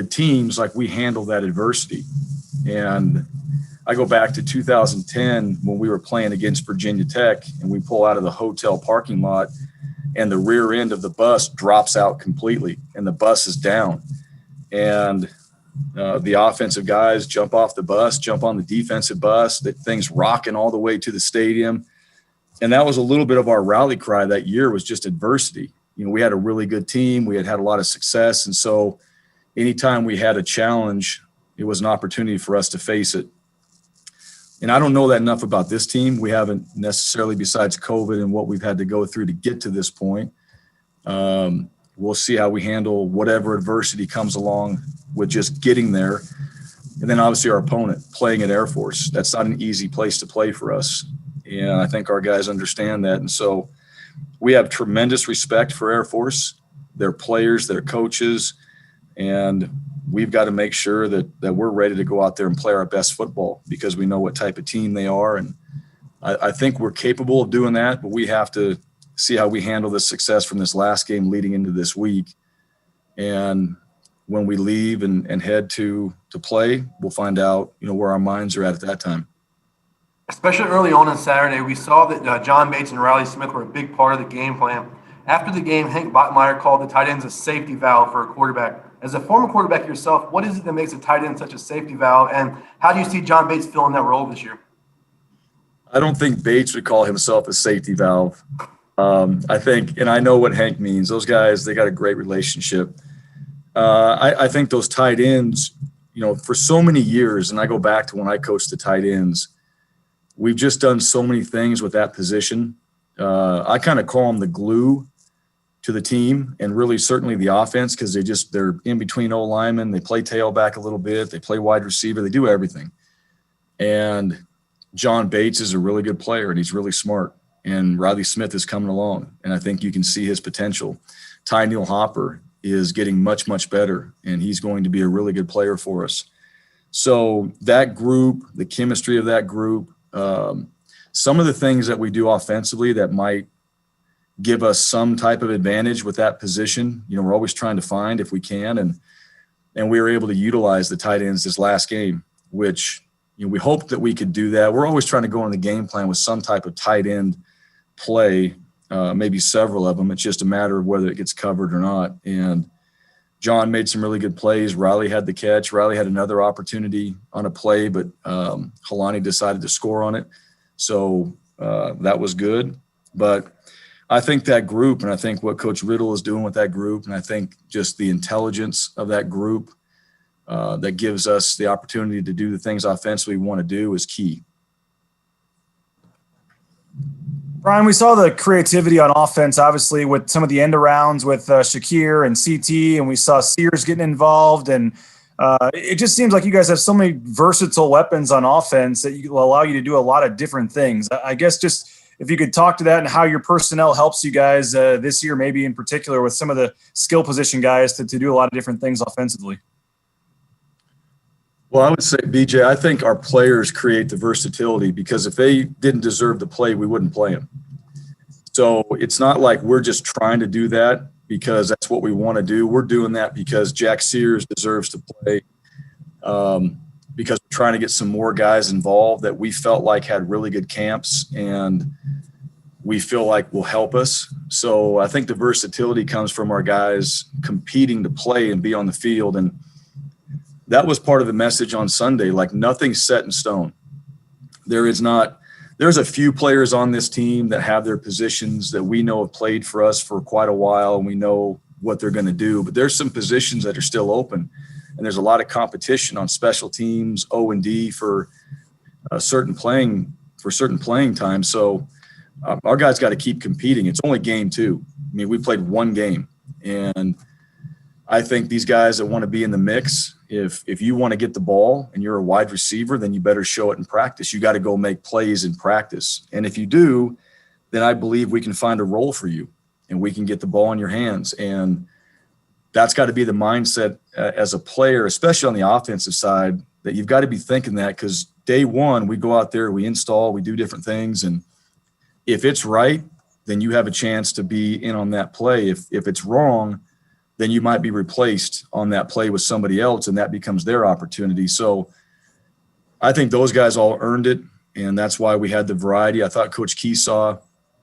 teams, like we handle that adversity. And I go back to 2010 when we were playing against Virginia Tech, and we pull out of the hotel parking lot and the rear end of the bus drops out completely and the bus is down. And the offensive guys jump off the bus, jump on the defensive bus, that thing's rocking all the way to the stadium. And that was a little bit of our rally cry that year, was just adversity. You know, we had a really good team. We had a lot of success. And so anytime we had a challenge, it was an opportunity for us to face it. And I don't know that enough about this team. We haven't necessarily, besides COVID and what we've had to go through to get to this point. We'll see how we handle whatever adversity comes along with just getting there. And then obviously our opponent, playing at Air Force. That's not an easy place to play for us. And I think our guys understand that. And so we have tremendous respect for Air Force, their players, their coaches, and we've got to make sure that we're ready to go out there and play our best football, because we know what type of team they are. And I think we're capable of doing that, but we have to see how we handle the success from this last game leading into this week. And when we leave and head to play, we'll find out, you know, where our minds are at that time. Especially early on Saturday, we saw that John Bates and Riley Smith were a big part of the game plan. After the game, Hank Bachmeier called the tight ends a safety valve for a quarterback. As a former quarterback yourself, what is it that makes a tight end such a safety valve, and how do you see John Bates filling that role this year? I don't think Bates would call himself a safety valve. I think, and I know what Hank means, those guys, they got a great relationship. I think those tight ends, you know, for so many years, and I go back to when I coached the tight ends, we've just done so many things with that position. I kind of call them the glue to the team, and really certainly the offense, because they're in between O linemen. They play tailback a little bit. They play wide receiver. They do everything. And John Bates is a really good player, and he's really smart. And Riley Smith is coming along, and I think you can see his potential. Ty Neal Hopper is getting much, much better, and he's going to be a really good player for us. So that group, the chemistry of that group, some of the things that we do offensively that might give us some type of advantage with that position, you know, we're always trying to find if we can. And we were able to utilize the tight ends this last game, which, you know, we hoped that we could do that. We're always trying to go in the game plan with some type of tight end play, maybe several of them. It's just a matter of whether it gets covered or not. And John made some really good plays. Riley had the catch. Riley had another opportunity on a play, but Helani decided to score on it. So that was good. But I think that group, and I think what Coach Riddle is doing with that group, and I think just the intelligence of that group that gives us the opportunity to do the things offensively we want to do is key. Bryan, we saw the creativity on offense, obviously, with some of the end arounds with Shakir and CT, and we saw Sears getting involved. And it just seems like you guys have so many versatile weapons on offense that will allow you to do a lot of different things. I guess just if you could talk to that and how your personnel helps you guys this year, maybe in particular with some of the skill position guys to do a lot of different things offensively. Well, I would say, BJ, I think our players create the versatility, because if they didn't deserve to play, we wouldn't play them. So it's not like we're just trying to do that because that's what we want to do. We're doing that because Jack Sears deserves to play, because we're trying to get some more guys involved that we felt like had really good camps and we feel like will help us. So I think the versatility comes from our guys competing to play and be on the field. And that was part of the message on Sunday. Like, nothing's set in stone. There's a few players on this team that have their positions that we know have played for us for quite a while, and we know what they're going to do. But there's some positions that are still open, and there's a lot of competition on special teams, O&D for certain playing time. So our guys got to keep competing. It's only game 2. I mean, we played one game, and I think these guys that want to be in the mix, if you want to get the ball and you're a wide receiver, then you better show it in practice. You got to go make plays in practice. And if you do, then I believe we can find a role for you and we can get the ball in your hands. And that's got to be the mindset as a player, especially on the offensive side, that you've got to be thinking that, because day one, we go out there, we install, we do different things. And if it's right, then you have a chance to be in on that play. If it's wrong, then you might be replaced on that play with somebody else, and that becomes their opportunity. So I think those guys all earned it, and that's why we had the variety. I thought Coach Keesaw,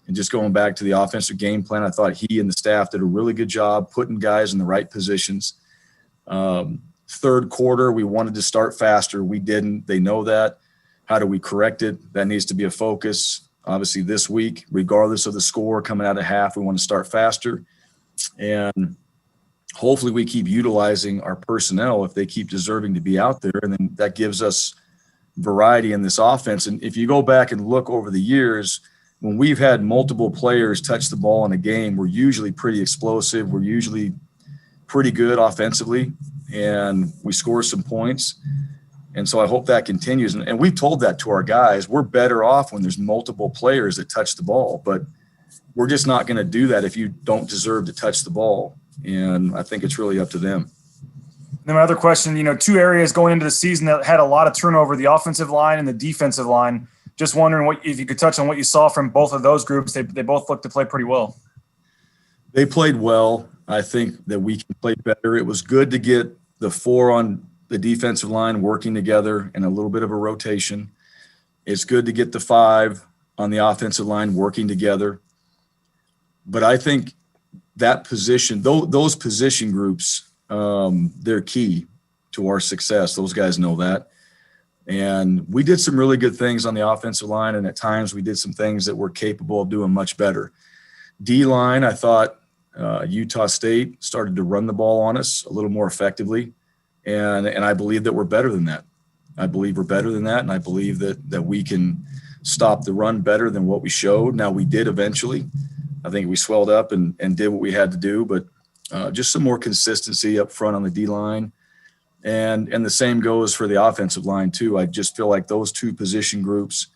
and just going back to the offensive game plan, I thought he and the staff did a really good job putting guys in the right positions. Third quarter, we wanted to start faster. We didn't. They know that. How do we correct it? That needs to be a focus. Obviously, this week, regardless of the score coming out of half, we want to start faster. And hopefully we keep utilizing our personnel if they keep deserving to be out there. And then that gives us variety in this offense. And if you go back and look over the years, when we've had multiple players touch the ball in a game, we're usually pretty explosive. We're usually pretty good offensively, and we score some points. And so I hope that continues. And we've told that to our guys. We're better off when there's multiple players that touch the ball, but we're just not going to do that if you don't deserve to touch the ball. And I think it's really up to them. Then my other question, two areas going into the season that had a lot of turnover, the offensive line and the defensive line. Just wondering if you could touch on what you saw from both of those groups. They both looked to play pretty well. They played well. I think that we can play better. It was good to get the 4 on the defensive line working together and a little bit of a rotation. It's good to get the 5 on the offensive line working together. But I think that position, those position groups, they're key to our success. Those guys know that. And we did some really good things on the offensive line, and at times we did some things that we're capable of doing much better. D-line, I thought Utah State started to run the ball on us a little more effectively, and I believe that we're better than that. I believe we're better than that, and I believe that we can stop the run better than what we showed. Now, we did eventually. I think we swelled up and did what we had to do, but just some more consistency up front on the D-line. And the same goes for the offensive line too. I just feel like those two position groups,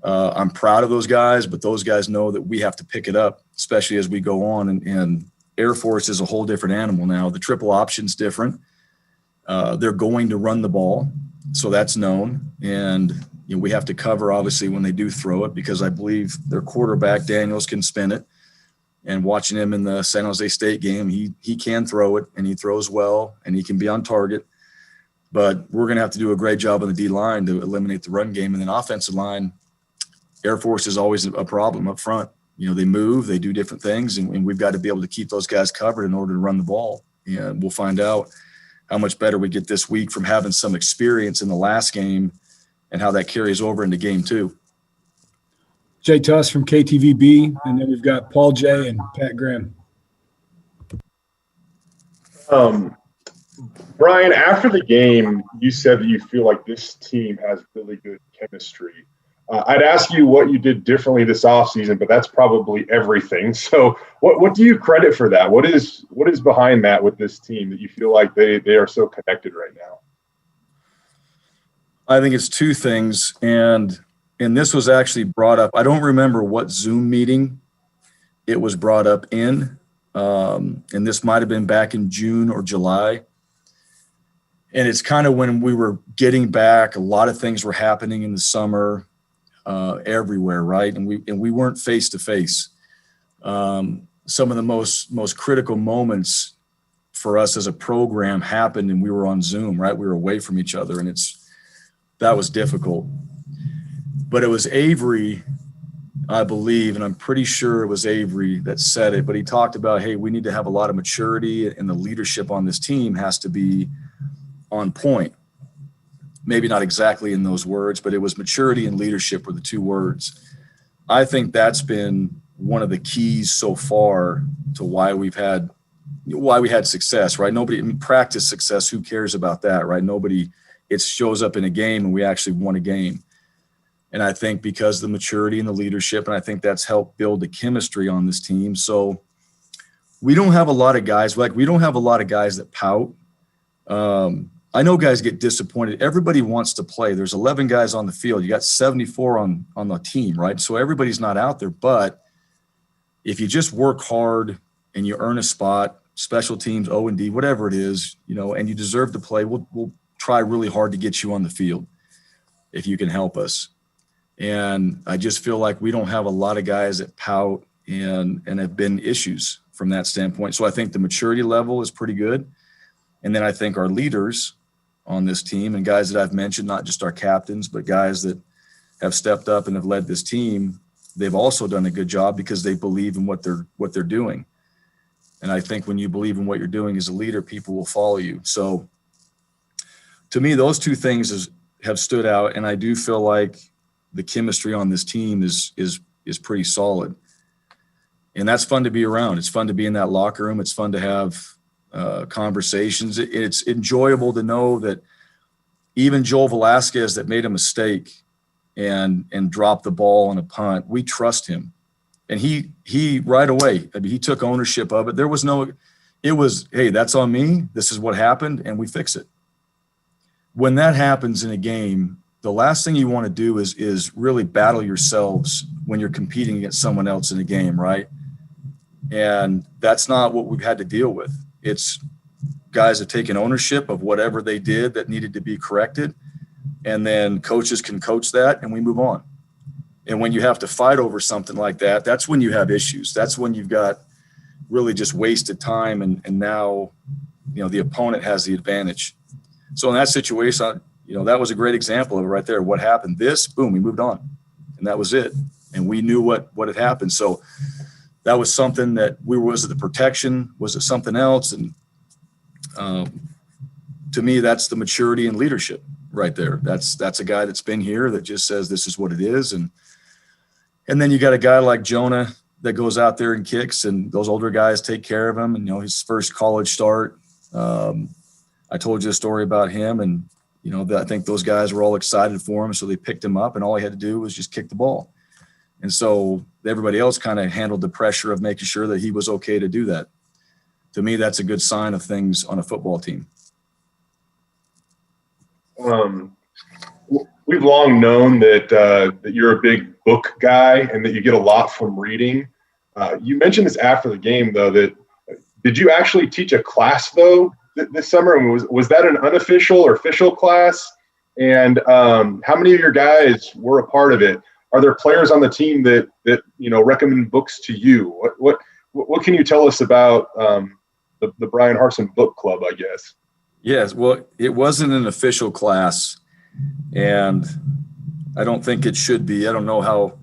I'm proud of those guys, but those guys know that we have to pick it up, especially as we go on. And Air Force is a whole different animal now. The triple option's different. They're going to run the ball, so that's known. And we have to cover, obviously, when they do throw it, because I believe their quarterback, Daniels, can spin it. And watching him in the San Jose State game, he can throw it, and he throws well, and he can be on target. But we're going to have to do a great job on the D-line to eliminate the run game. And then offensive line, Air Force is always a problem up front. They move, they do different things, and we've got to be able to keep those guys covered in order to run the ball. And we'll find out how much better we get this week from having some experience in the last game and how that carries over into game 2. Jay Tuss from KTVB, and then we've got Paul J. and Pat Graham. Bryan, after the game, you said that you feel like this team has really good chemistry. I'd ask you what you did differently this offseason, but that's probably everything. So what do you credit for that? What is behind that with this team that you feel like they are so connected right now? I think it's 2 things, and this was actually brought up. I don't remember what Zoom meeting it was brought up in, and this might have been back in June or July. And it's kind of when we were getting back, a lot of things were happening in the summer everywhere, right? And we weren't face to face. Some of the most critical moments for us as a program happened, and we were on Zoom, right? We were away from each other, and that was difficult. But it was Avery, I believe, and I'm pretty sure it was Avery that said it, but he talked about, hey, we need to have a lot of maturity, and the leadership on this team has to be on point. Maybe not exactly in those words, but it was maturity and leadership were the 2 words. I think that's been one of the keys so far to why we had success, right? Practice success, who cares about that, right? It shows up in a game, and we actually won a game. And I think because of the maturity and the leadership, and I think that's helped build the chemistry on this team. So we don't have a lot of guys that pout. I know guys get disappointed. Everybody wants to play. There's 11 guys on the field. You got 74 on the team, right? So everybody's not out there. But if you just work hard and you earn a spot, special teams, O&D, whatever it is, and you deserve to play, we'll try really hard to get you on the field if you can help us. And I just feel like we don't have a lot of guys that pout and have been issues from that standpoint. So I think the maturity level is pretty good. And then I think our leaders on this team and guys that I've mentioned, not just our captains, but guys that have stepped up and have led this team, they've also done a good job because they believe in what they're doing. And I think when you believe in what you're doing as a leader, people will follow you. So to me, those two things have stood out. And I do feel like the chemistry on this team is pretty solid. And that's fun to be around. It's fun to be in that locker room. It's fun to have conversations. It's enjoyable to know that even Joel Velasquez that made a mistake and dropped the ball on a punt, we trust him. And he right away, I mean, he took ownership of it. It was, hey, that's on me. This is what happened, and we fix it. When that happens in a game, the last thing you want to do is really battle yourselves when you're competing against someone else in a game, right? And that's not what we've had to deal with. It's guys have taken ownership of whatever they did that needed to be corrected, and then coaches can coach that, and we move on. And when you have to fight over something like that, that's when you have issues. That's when you've got really just wasted time, and now, the opponent has the advantage. So in that situation, that was a great example of it right there. What happened? Boom, we moved on, and that was it. And we knew what had happened. So that was something that was it the protection? Was it something else? And to me, that's the maturity and leadership right there. That's a guy that's been here that just says this is what it is. And then you got a guy like Jonah that goes out there and kicks, and those older guys take care of him. And, his first college start, I told you a story about him, and, I think those guys were all excited for him. So they picked him up, and all he had to do was just kick the ball. And so everybody else kind of handled the pressure of making sure that he was okay to do that. To me, that's a good sign of things on a football team. We've long known that you're a big book guy and that you get a lot from reading. You mentioned this after the game, though, did you actually teach a class, though, this summer? And was that an unofficial or official class? And how many of your guys were a part of it? Are there players on the team that recommend books to you? What can you tell us about the Bryan Harsin Book Club, I guess? Yes, well, it wasn't an official class, and I don't think it should be. I don't know how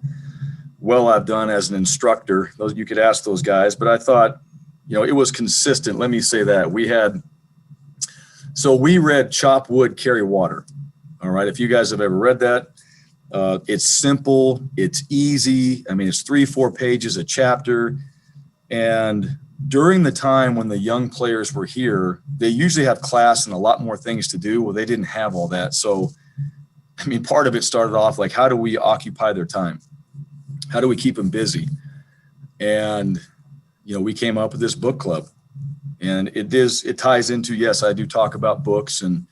well I've done as an instructor. You could ask those guys, but I thought, it was consistent. Let me say that. We read Chop Wood, Carry Water. All right, if you guys have ever read that, it's simple, it's easy. I mean, it's 3-4 pages a chapter. And during the time when the young players were here, they usually have class and a lot more things to do. Well, they didn't have all that. So, I mean, part of it started off like, how do we occupy their time? How do we keep them busy? And, we came up with this book club. And it ties into, yes, I do talk about books, and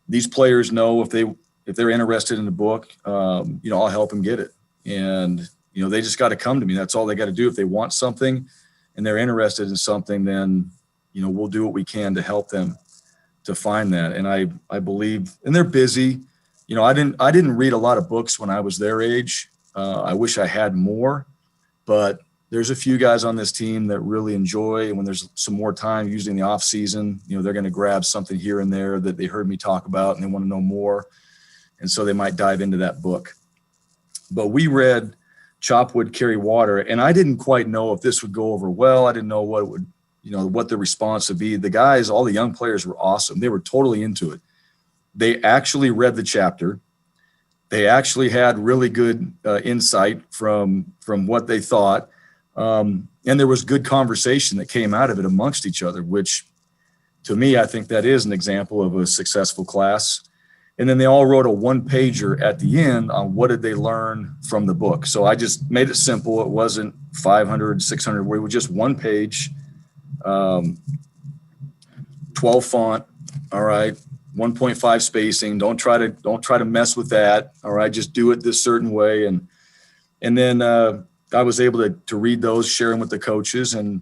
these players know if they're interested in the book, I'll help them get it. And, they just got to come to me. That's all they got to do. If they want something and they're interested in something, then, we'll do what we can to help them to find that. And I believe, and they're busy. I didn't read a lot of books when I was their age. I wish I had more, but there's a few guys on this team that really enjoy when there's some more time, usually in the off season, they're going to grab something here and there that they heard me talk about and they want to know more. And so they might dive into that book. But we read Chop Wood, Carry Water, and I didn't quite know if this would go over well. I didn't know what it would, what the response would be. The guys, all the young players were awesome. They were totally into it. They actually read the chapter. They actually had really good insight from what they thought. And there was good conversation that came out of it amongst each other, which to me, I think that is an example of a successful class. And then they all wrote a one-pager at the end on what did they learn from the book. So I just made it simple. It wasn't 500, 600 words. It was just one page, 12 font. All right. 1.5 spacing. Don't try to mess with that. All right. Just do it this certain way. And then I was able to read those, share them with the coaches. And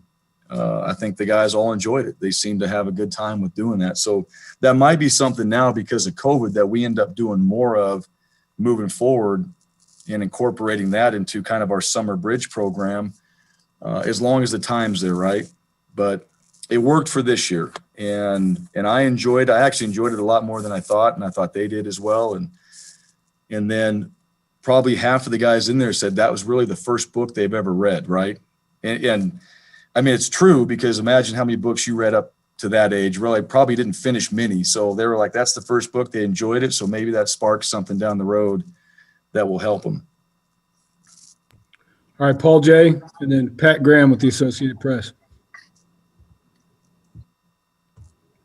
I think the guys all enjoyed it. They seemed to have a good time with doing that. So that might be something now because of COVID that we end up doing more of moving forward and incorporating that into kind of our summer bridge program. as long as the time's there, right? But it worked for this year, and I actually enjoyed it a lot more than I thought, and I thought they did as well. And then probably half of the guys in there said that was really the first book they've ever read, right? And I mean, it's true, because imagine how many books you read up to that age. Really, probably didn't finish many. So they were like, that's the first book. They enjoyed it. So maybe that sparks something down the road that will help them. All right, Paul J., and then Pat Graham with the Associated Press.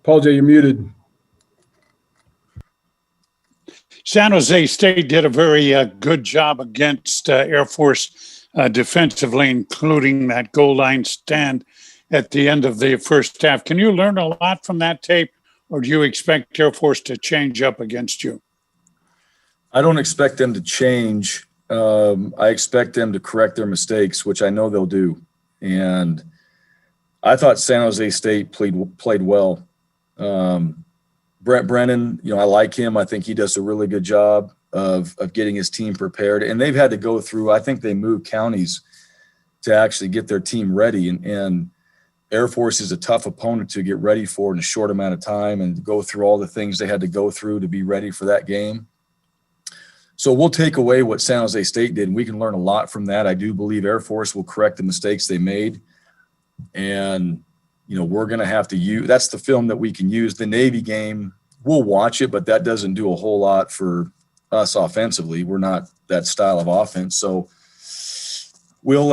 Paul J., you're muted. San Jose State did a very good job against Air Force defensively, including that goal line stand at the end of the first half. Can you learn a lot from that tape, or do you expect Air Force to change up against you? I don't expect them to change. I expect them to correct their mistakes, which I know they'll do. And I thought San Jose State played well. Brent Brennan, I like him. I think he does a really good job of getting his team prepared. And they've had to go through, I think they moved counties to actually get their team ready. And Air Force is a tough opponent to get ready for in a short amount of time and go through all the things they had to go through to be ready for that game. So we'll take away what San Jose State did, and we can learn a lot from that. I do believe Air Force will correct the mistakes they made. And, we're going to have to use – that's the film that we can use. The Navy game, we'll watch it, but that doesn't do a whole lot for us offensively. We're not that style of offense. So we'll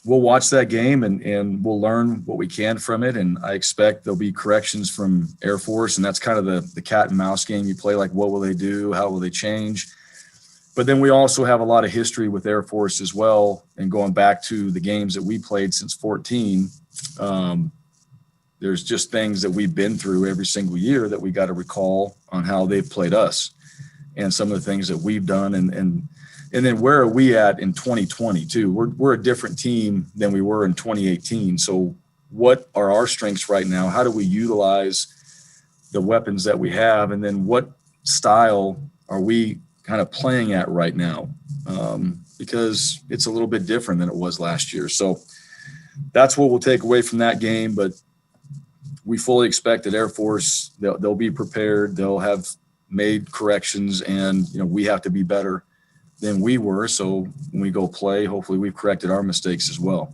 watch that game and we'll learn what we can from it. And I expect there'll be corrections from Air Force, and that's kind of the cat and mouse game you play, like what will they do? How will they change? But then we also have a lot of history with Air Force as well. And going back to the games that we played since 2014, there's just things that we've been through every single year that we got to recall on how they've played us and some of the things that we've done. And then where are we at in 2022? We're a different team than we were in 2018. So what are our strengths right now? How do we utilize the weapons that we have? And then what style are we kind of playing at right now? Because it's a little bit different than it was last year. So that's what we'll take away from that game. But we fully expect that Air Force, they'll be prepared. They'll have made corrections, and, we have to be better than we were. So when we go play, hopefully we've corrected our mistakes as well.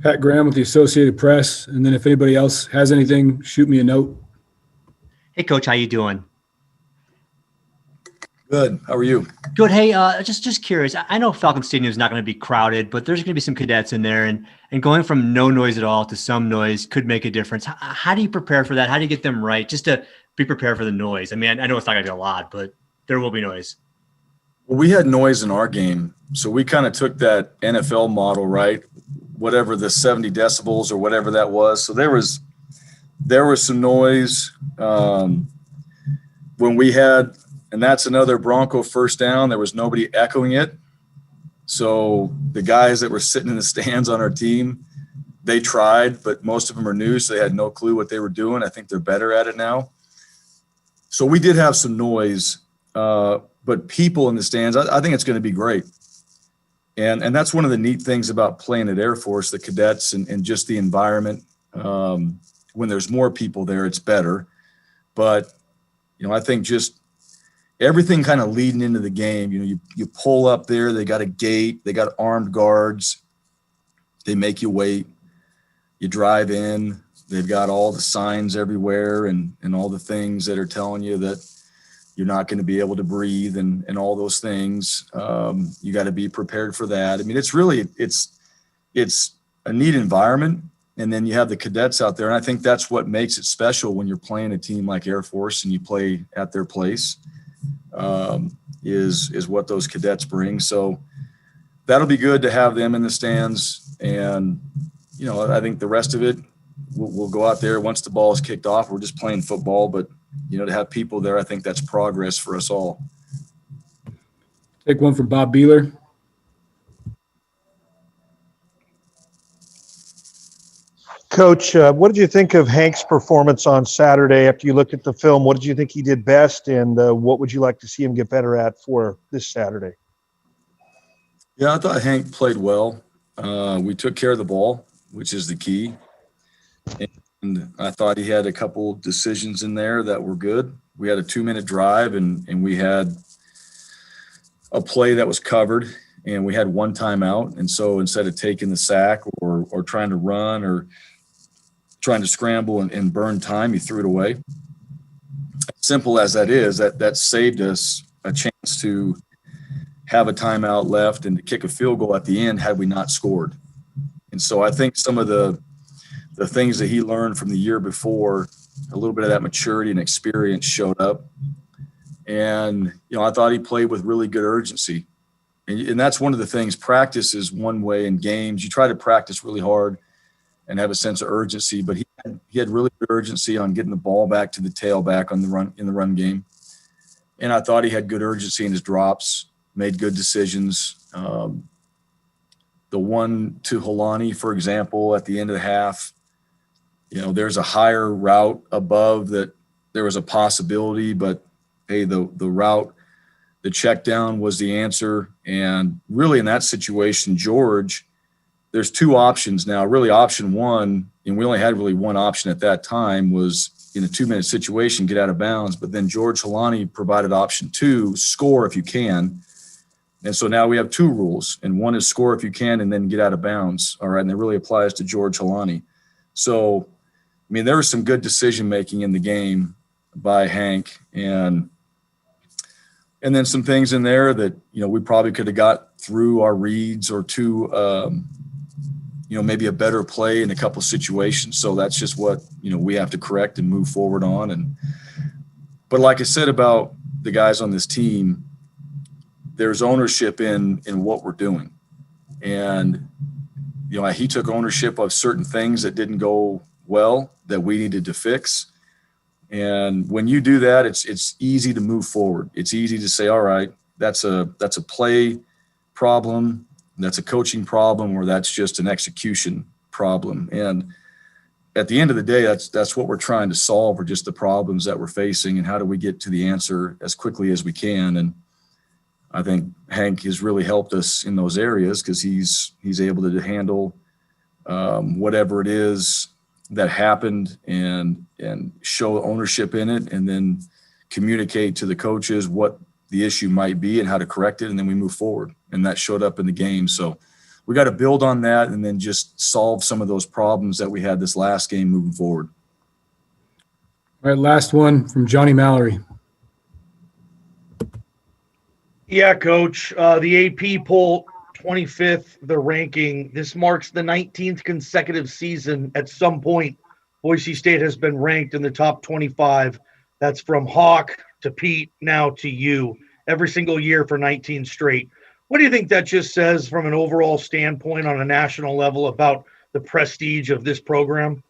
Pat Graham with the Associated Press. And then if anybody else has anything, shoot me a note. Hey, Coach, how you doing? Good. How are you? Good. Hey, just curious. I know Falcons Stadium is not going to be crowded, but there's going to be some cadets in there, and going from no noise at all to some noise could make a difference. How do you prepare for that? How do you get them right, just to be prepared for the noise? I mean, I know it's not going to be a lot, but there will be noise. Well, we had noise in our game, so we kind of took that NFL model, right? Whatever the 70 decibels or whatever that was. So there was some noise when we had. And that's another Bronco first down. There was nobody echoing it. So the guys that were sitting in the stands on our team, they tried, but most of them are new, so they had no clue what they were doing. I think they're better at it now. So we did have some noise, but people in the stands, I think it's going to be great. And that's one of the neat things about playing at Air Force, the cadets and just the environment. When there's more people there, it's better. But, I think just everything kind of leading into the game, you pull up there, they got a gate, they got armed guards, they make you wait, you drive in, they've got all the signs everywhere and all the things that are telling you that you're not going to be able to breathe and all those things. You got to be prepared for that. I mean, it's a neat environment. And then you have the cadets out there. And I think that's what makes it special when you're playing a team like Air Force and you play at their place. Is what those cadets bring. So that'll be good to have them in the stands. And, I think the rest of it, we'll go out there once the ball is kicked off. We're just playing football, but, to have people there, I think that's progress for us all. Take one from Bob Beeler. Coach, what did you think of Hank's performance on Saturday after you looked at the film? What did you think he did best, and what would you like to see him get better at for this Saturday? Yeah, I thought Hank played well. We took care of the ball, which is the key. And I thought he had a couple decisions in there that were good. We had a 2-minute drive and we had a play that was covered and we had one timeout. And so instead of taking the sack or trying to run or trying to scramble and burn time, he threw it away. Simple as that is, that saved us a chance to have a timeout left and to kick a field goal at the end had we not scored. And so I think some of the things that he learned from the year before, a little bit of that maturity and experience showed up. And, I thought he played with really good urgency. And that's one of the things. Practice is one way in games. You try to practice really hard and have a sense of urgency, but he had really good urgency on getting the ball back to the tailback on the run in the run game. And I thought he had good urgency in his drops, made good decisions. The one to Holani, for example, at the end of the half, there's a higher route above that there was a possibility, but hey, the route, the check down was the answer. And really in that situation, George, there's two options now. Really option one, and we only had really one option at that time, was in a 2-minute situation, get out of bounds. But then George Holani provided option two, score if you can. And so now we have two rules, and one is score if you can and then get out of bounds. All right, and it really applies to George Holani. So, there was some good decision-making in the game by Hank, and then some things in there that, we probably could have got through our reads or to, maybe a better play in a couple situations. So that's just what, we have to correct and move forward on. But like I said about the guys on this team, there's ownership in what we're doing. And, he took ownership of certain things that didn't go well that we needed to fix. And when you do that, it's easy to move forward. It's easy to say, all right, that's a play problem, that's a coaching problem, or that's just an execution problem. And at the end of the day, that's what we're trying to solve, are just the problems that we're facing and how do we get to the answer as quickly as we can. And I think Hank has really helped us in those areas because he's able to handle whatever it is that happened and show ownership in it, and then communicate to the coaches what the issue might be and how to correct it, and then we move forward. And that showed up in the game. So we got to build on that and then just solve some of those problems that we had this last game moving forward. All right, last one from Johnny Mallory. Yeah, Coach. The AP poll 25th, the ranking. This marks the 19th consecutive season. At some point, Boise State has been ranked in the top 25. That's from Hawk to Pete, now to you, every single year for 19 straight. What do you think that just says from an overall standpoint on a national level about the prestige of this program?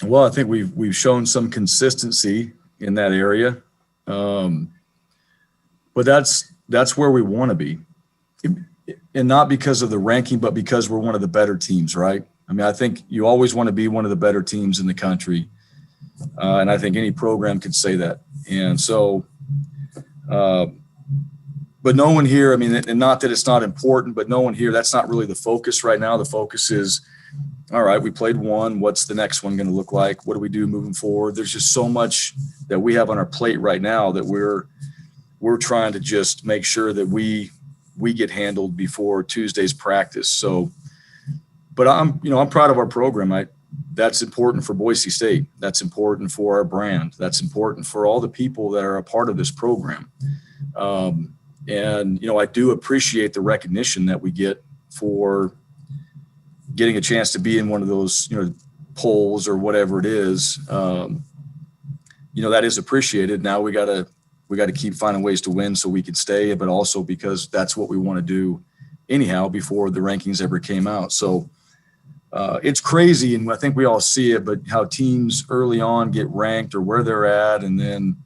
Well, I think we've shown some consistency in that area. But that's where we want to be, and not because of the ranking, but because we're one of the better teams, right? I think you always want to be one of the better teams in the country, and I think any program could say that. And so, but no one here, and not that it's not important, but no one here, that's not really the focus right now. The focus is, all right, we played one. What's the next one going to look like? What do we do moving forward? There's just so much that we have on our plate right now that we're trying to just make sure that we get handled before Tuesday's practice. So, but I'm proud of our program. That's important for Boise State. That's important for our brand. That's important for all the people that are a part of this program. And I do appreciate the recognition that we get for getting a chance to be in one of those, polls or whatever it is. That is appreciated. Now we got to keep finding ways to win so we can stay, but also because that's what we want to do anyhow before the rankings ever came out. So it's crazy, and I think we all see it, but how teams early on get ranked or where they're at, and then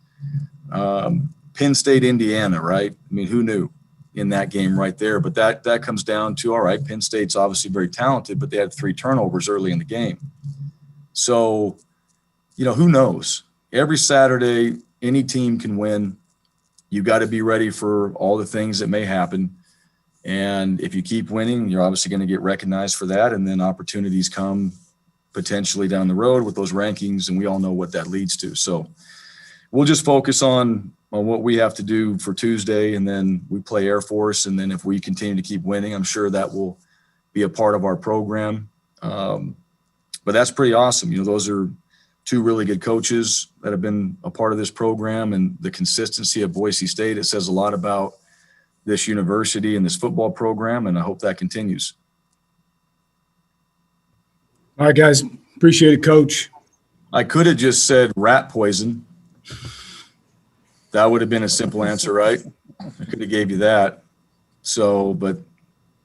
Penn State, Indiana, right? Who knew in that game right there? But that comes down to, all right, Penn State's obviously very talented, but they had 3 turnovers early in the game. So, who knows? Every Saturday, any team can win. You got to be ready for all the things that may happen. And if you keep winning, you're obviously going to get recognized for that. And then opportunities come potentially down the road with those rankings. And we all know what that leads to. So we'll just focus on what we have to do for Tuesday. And then we play Air Force. And then if we continue to keep winning, I'm sure that will be a part of our program. But that's pretty awesome. You know, those are two really good coaches that have been a part of this program, and the consistency of Boise State. It says a lot about this university and this football program, and I hope that continues. All right, guys. Appreciate it, Coach. I could have just said rat poison. That would have been a simple answer, right? I could have gave you that. So, but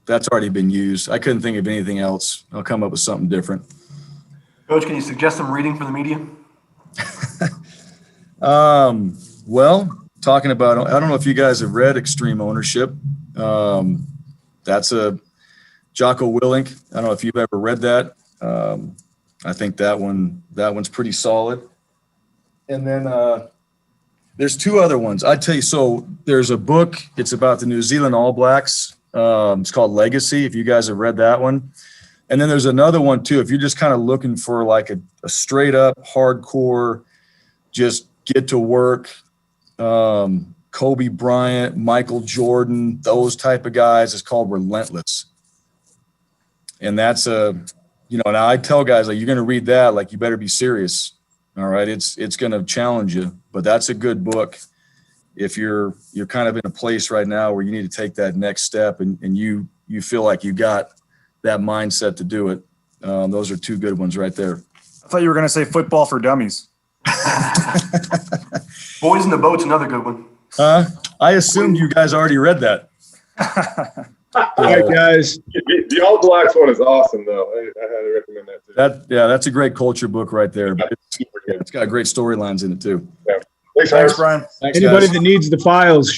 that's already been used. I couldn't think of anything else. I'll come up with something different. Coach, can you suggest some reading for the media? Well, talking about, I don't know if you guys have read Extreme Ownership. That's a Jocko Willink. I don't know if you've ever read that. I think that one's pretty solid. And then there's two other ones. I'd tell you, so there's a book. It's about the New Zealand All Blacks. It's called Legacy, if you guys have read that one. And then there's another one too. If you're just kind of looking for like a straight up hardcore, just get to work, Kobe Bryant, Michael Jordan, those type of guys, it's called Relentless. And that's and I tell guys, like, you're going to read that, like, you better be serious. All right. It's going to challenge you, but that's a good book. If you're kind of in a place right now where you need to take that next step and you feel like you got that mindset to do it. Those are two good ones right there. I thought you were going to say Football for Dummies. Boys in the Boat's another good one. I assumed you guys already read that. All right, guys. The All Blacks one is awesome, though. I highly recommend that too. That's a great culture book right there. But it's got great storylines in it too. Yeah. Thanks, Thanks, Brian. Thanks, Anybody guys. that needs the files,